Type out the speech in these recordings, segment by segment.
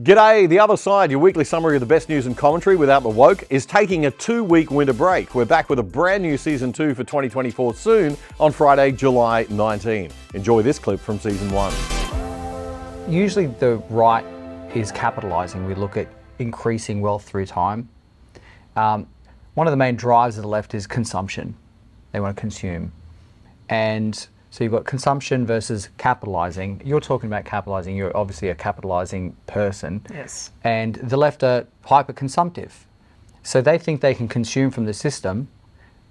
G'day, The Other Side, your weekly summary of the best news and commentary without the woke, is taking a 2-week winter break. We're back with a brand new Season 2 for 2024 soon on Friday, July 19. Enjoy this clip from Season 1. Usually the right is capitalising. We look at increasing wealth through time. One of the main drives of the left is consumption. They want to consume. And so you've got consumption versus capitalising. You're talking about capitalising. You're obviously a capitalising person. Yes. And the left are hyper-consumptive. So they think they can consume from the system,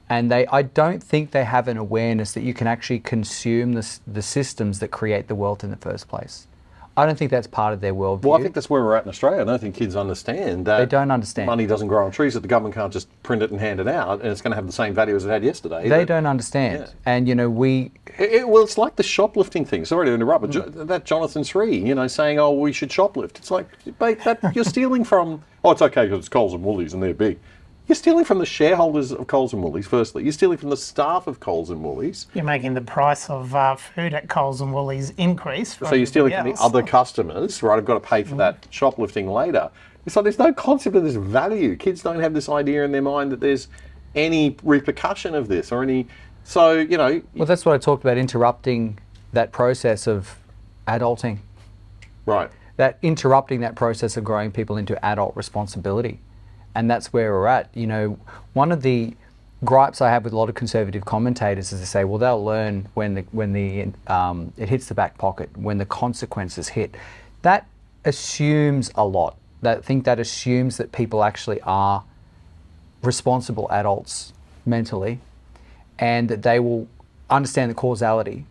and I don't think they have an awareness that you can actually consume the systems that create the wealth in the first place. I don't think that's part of their worldview. Well, I think that's where we're at in Australia. I don't think kids understand that. They don't understand. Money doesn't grow on trees, that the government can't just print it and hand it out, and it's going to have the same value as it had yesterday. They don't understand. Yeah. And, you know, well, it's like the shoplifting thing. Sorry to interrupt, but that Jonathan Sri, saying, oh, we should shoplift. It's like, mate, you're stealing from, it's okay because it's Coles and Woolies and they're big. You're stealing from the shareholders of Coles and Woolies, firstly. You're stealing from the staff of Coles and Woolies. You're making the price of food at Coles and Woolies increase. So you're stealing from the other customers, right? I've got to pay for that shoplifting later. It's like there's no concept of this value. Kids don't have this idea in their mind that there's any repercussion of this or any... So, Well, that's what I talked about, interrupting that process of adulting. Right. That interrupting that process of growing people into adult responsibility. And that's where we're at. One of the gripes I have with a lot of conservative commentators is to say, well, they'll learn when it hits the back pocket, when the consequences hit. That assumes a lot. I think that assumes that people actually are responsible adults mentally, and that they will understand the causality.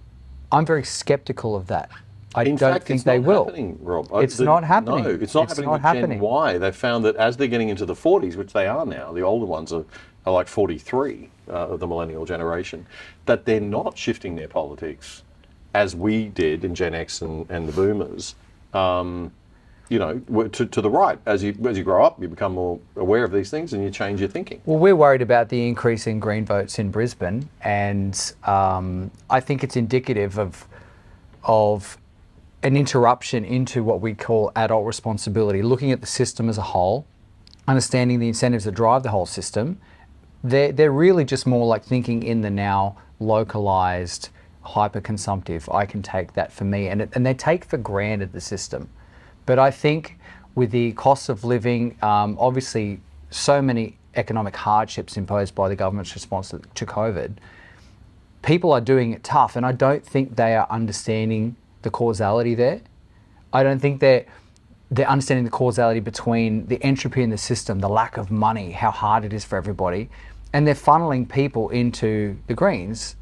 I'm very skeptical of that. I don't think they will. Rob. It's not happening. No, it's not happening with Gen Y. They've found that as they're getting into the 40s, which they are now, the older ones are like 43 of the millennial generation, that they're not shifting their politics as we did in Gen X and the boomers, to the right. As you grow up, you become more aware of these things and you change your thinking. Well, we're worried about the increase in Green votes in Brisbane, and I think it's indicative of an interruption into what we call adult responsibility, looking at the system as a whole, understanding the incentives that drive the whole system. They're really just more like thinking in the now, localized, hyper-consumptive. I can take that for me. And they take for granted the system. But I think with the cost of living, obviously so many economic hardships imposed by the government's response to COVID, people are doing it tough, and I don't think they are understanding the causality there. I don't think they're understanding the causality between the entropy in the system, the lack of money, how hard it is for everybody, and they're funneling people into the Greens.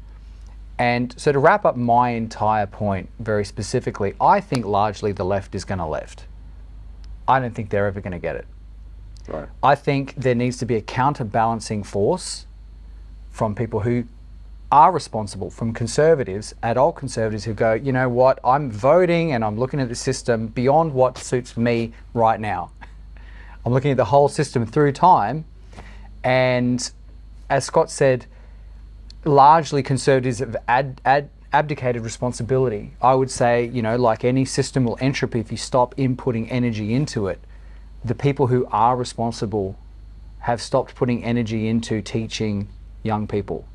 And so to wrap up my entire point very specifically, I think largely the left is going to left. I don't think they're ever going to get it. Right. I think there needs to be a counterbalancing force from people who are responsible, from conservatives, adult conservatives who go, you know what, I'm voting and I'm looking at the system beyond what suits me right now. I'm looking at the whole system through time, and as Scott said, largely conservatives have abdicated responsibility. I would say, like any system will entropy if you stop inputting energy into it. The people who are responsible have stopped putting energy into teaching young people.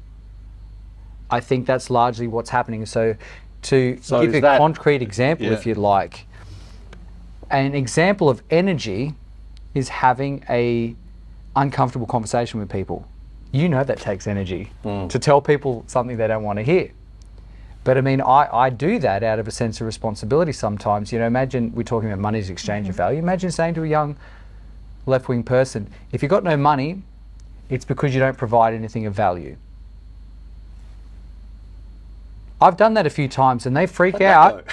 I think that's largely what's happening. So to give you a concrete example, if you'd like, an example of energy is having a uncomfortable conversation with people. That takes energy to tell people something they don't want to hear. But I mean, I do that out of a sense of responsibility sometimes. Imagine we're talking about money as exchange of value. Imagine saying to a young left-wing person, if you've got no money, it's because you don't provide anything of value. I've done that a few times, and they freak out.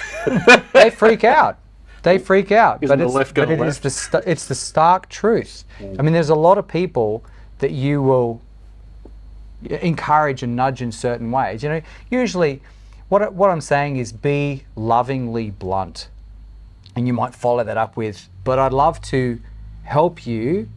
They freak out. But it's the stark truth. I mean, there's a lot of people that you will encourage and nudge in certain ways. Usually, what I'm saying is be lovingly blunt, and you might follow that up with, but I'd love to help you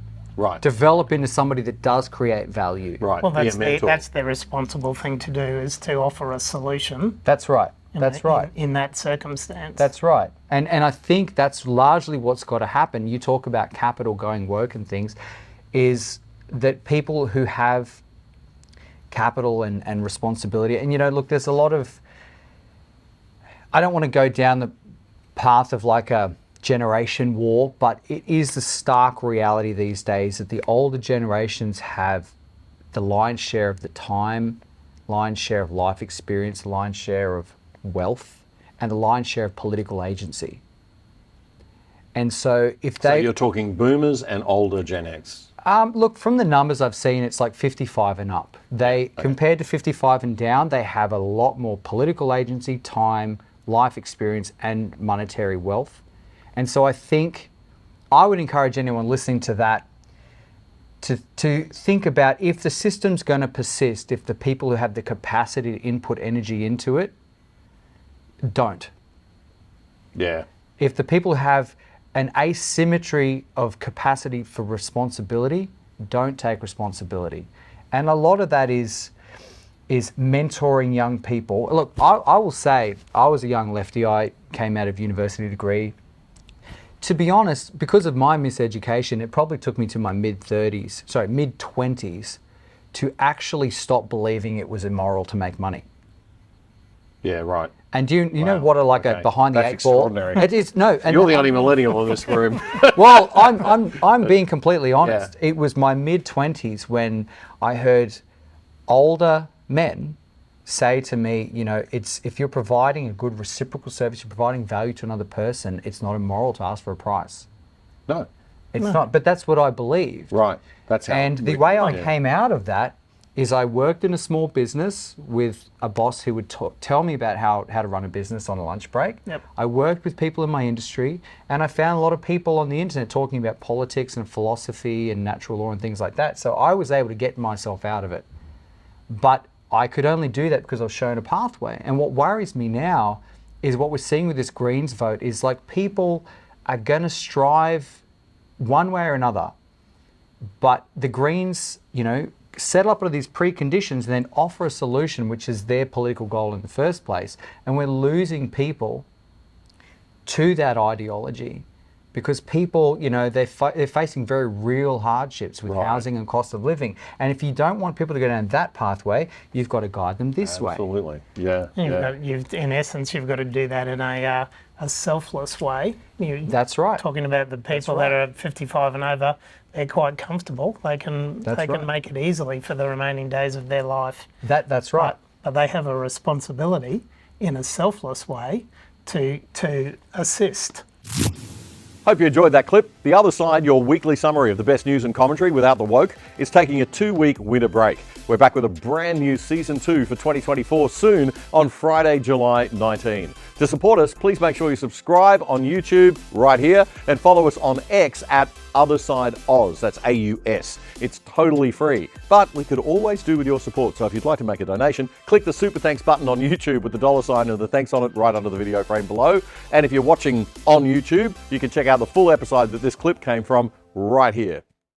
develop into somebody that does create value. Right. Well, that's the responsible thing to do, is to offer a solution. That's right. That's right. In that circumstance. That's right. And I think that's largely what's got to happen. You talk about capital going work and things, is that people who have capital and responsibility, and look, there's a lot of, I don't want to go down the path of like a generation war, but it is the stark reality these days that the older generations have the lion's share of the time, lion's share of life experience, lion's share of wealth, and the lion's share of political agency. And so if they... So you're talking boomers and older Gen X? Look, from the numbers I've seen, it's like 55 and up. Compared to 55 and down, they have a lot more political agency, time, life experience, and monetary wealth. And so I think I would encourage anyone listening to that to think about, if the system's going to persist, if the people who have the capacity to input energy into it don't. Yeah. If the people who have an asymmetry of capacity for responsibility don't take responsibility. And a lot of that is mentoring young people. Look, I will say, I was a young lefty. I came out of university degree. To be honest, because of my miseducation, it probably took me to my mid-20s to actually stop believing it was immoral to make money. Yeah, right. And you know what a behind the eight ball? Extraordinary. It is. No, and You're the only millennial in this room. Well, I'm being completely honest. Yeah. It was my mid-20s when I heard older men say to me, it's, if you're providing a good reciprocal service, you're providing value to another person, it's not immoral to ask for a price. No. It's not, but that's what I believed. Right. That's how. And the way I came out of that is I worked in a small business with a boss who would tell me about how to run a business on a lunch break. Yep. I worked with people in my industry, and I found a lot of people on the internet talking about politics and philosophy and natural law and things like that. So I was able to get myself out of it. But I could only do that because I was shown a pathway. And what worries me now is what we're seeing with this Greens vote is like people are going to strive one way or another, but the Greens, set up all these preconditions and then offer a solution which is their political goal in the first place. And we're losing people to that ideology because people, they're facing very real hardships with housing and cost of living. And if you don't want people to go down that pathway, you've got to guide them this way. Absolutely. Yeah. In essence, you've got to do that in a selfless way. That's right. Talking about the people that are 55 and over, they're quite comfortable. They can make it easily for the remaining days of their life. That's right. But they have a responsibility in a selfless way to assist. Hope you enjoyed that clip. The Other Side, your weekly summary of the best news and commentary without the woke, is taking a 2-week winter break. We're back with a brand new Season 2 for 2024 soon on Friday, July 19. To support us, please make sure you subscribe on YouTube right here and follow us on X at OthersideAus. That's AUS. It's totally free, but we could always do with your support. So if you'd like to make a donation, click the Super Thanks button on YouTube with the $ and the thanks on it right under the video frame below. And if you're watching on YouTube, you can check out the full episode that this clip came from right here.